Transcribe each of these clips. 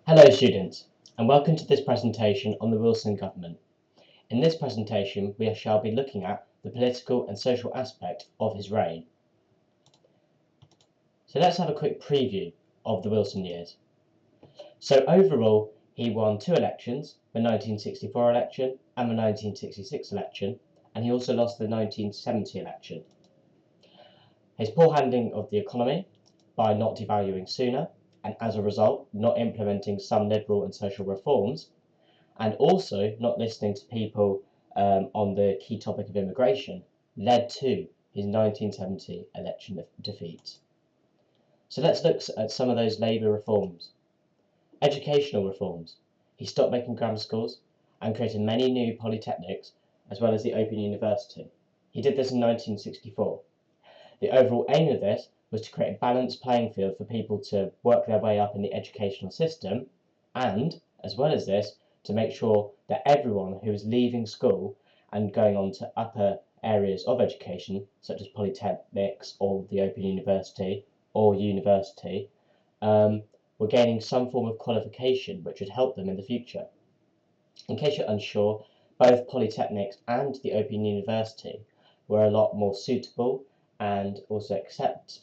Hello students, and welcome to this presentation on the Wilson government. In this presentation we shall be looking at the political and social aspect of his reign. So let's have a quick preview of the Wilson years. So overall he won two elections, the 1964 election and the 1966 election, and he also lost the 1970 election. His poor handling of the economy by not devaluing sooner, and as a result not implementing some liberal and social reforms, and also not listening to people on the key topic of immigration, led to his 1970 election defeat. So let's look at some of those Labour reforms. Educational reforms. He stopped making grammar schools and created many new polytechnics, as well as the Open University. He did this in 1964. The overall aim of this was to create a balanced playing field for people to work their way up in the educational system, and, as well as this, to make sure that everyone who is leaving school and going on to upper areas of education, such as polytechnics or the Open University or university, were gaining some form of qualification which would help them in the future. In case you're unsure, both polytechnics and the Open University were a lot more suitable and also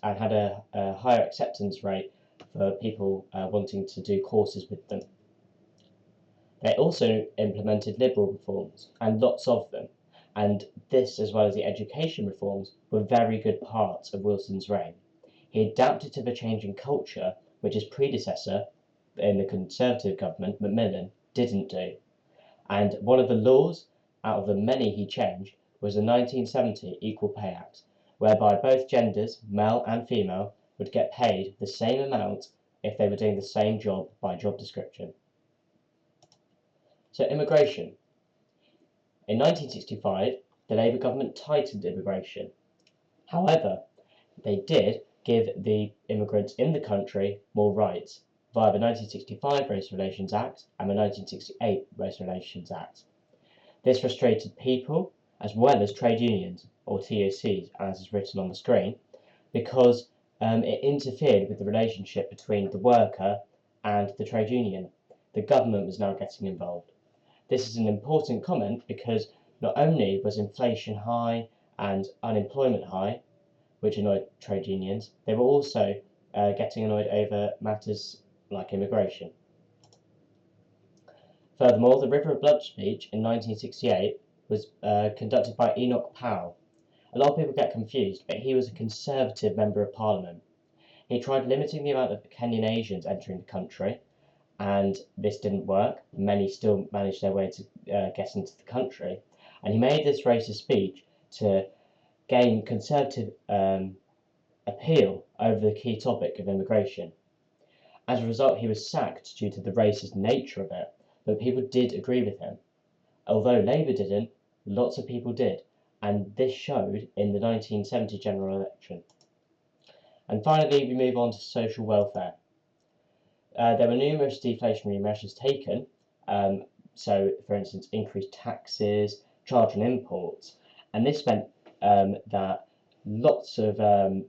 had a higher acceptance rate for people wanting to do courses with them. They also implemented liberal reforms, and lots of them, and this, as well as the education reforms, were very good parts of Wilson's reign. He adapted to the changing culture which his predecessor in the Conservative government, Macmillan, didn't do. And one of the laws out of the many he changed was the 1970 Equal Pay Act, whereby both genders, male and female, would get paid the same amount if they were doing the same job by job description. So immigration. In 1965, the Labour government tightened immigration. However, they did give the immigrants in the country more rights via the 1965 Race Relations Act and the 1968 Race Relations Act. This frustrated people as well as trade unions, or TOCs as is written on the screen, because it interfered with the relationship between the worker and the trade union. The government was now getting involved. This is an important comment because not only was inflation high and unemployment high, which annoyed trade unions, they were also getting annoyed over matters like immigration. Furthermore, the River of Blood speech in 1968 was conducted by Enoch Powell. A lot of people get confused, but he was a Conservative Member of Parliament. He tried limiting the amount of Kenyan Asians entering the country, and this didn't work. Many still managed their way to get into the country, and he made this racist speech to gain Conservative appeal over the key topic of immigration. As a result, he was sacked due to the racist nature of it, but people did agree with him. Although Labour didn't, lots of people did, and this showed in the 1970 general election. And finally, we move on to social welfare. There were numerous deflationary measures taken, so for instance increased taxes, charge on imports, and this meant that lots of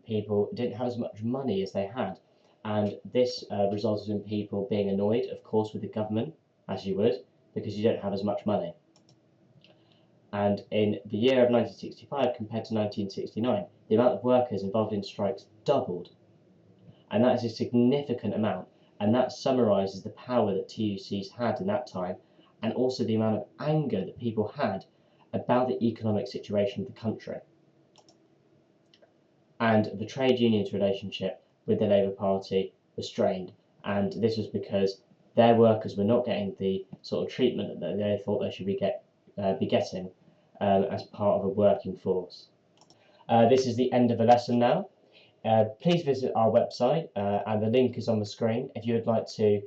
people didn't have as much money as they had, and this resulted in people being annoyed, of course, with the government, as you would, because you don't have as much money. And in the year of 1965 compared to 1969, the amount of workers involved in strikes doubled, and that is a significant amount. And that summarises the power that TUCs had in that time, and also the amount of anger that people had about the economic situation of the country. And the trade unions' relationship with the Labour Party was strained, and this was because their workers were not getting the sort of treatment that they thought they should be getting as part of a working force. This is the end of the lesson now. Please visit our website, and the link is on the screen if you would like to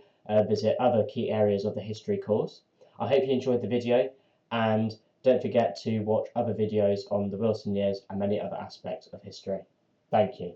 visit other key areas of the history course. I hope you enjoyed the video, and don't forget to watch other videos on the Wilson years and many other aspects of history. Thank you.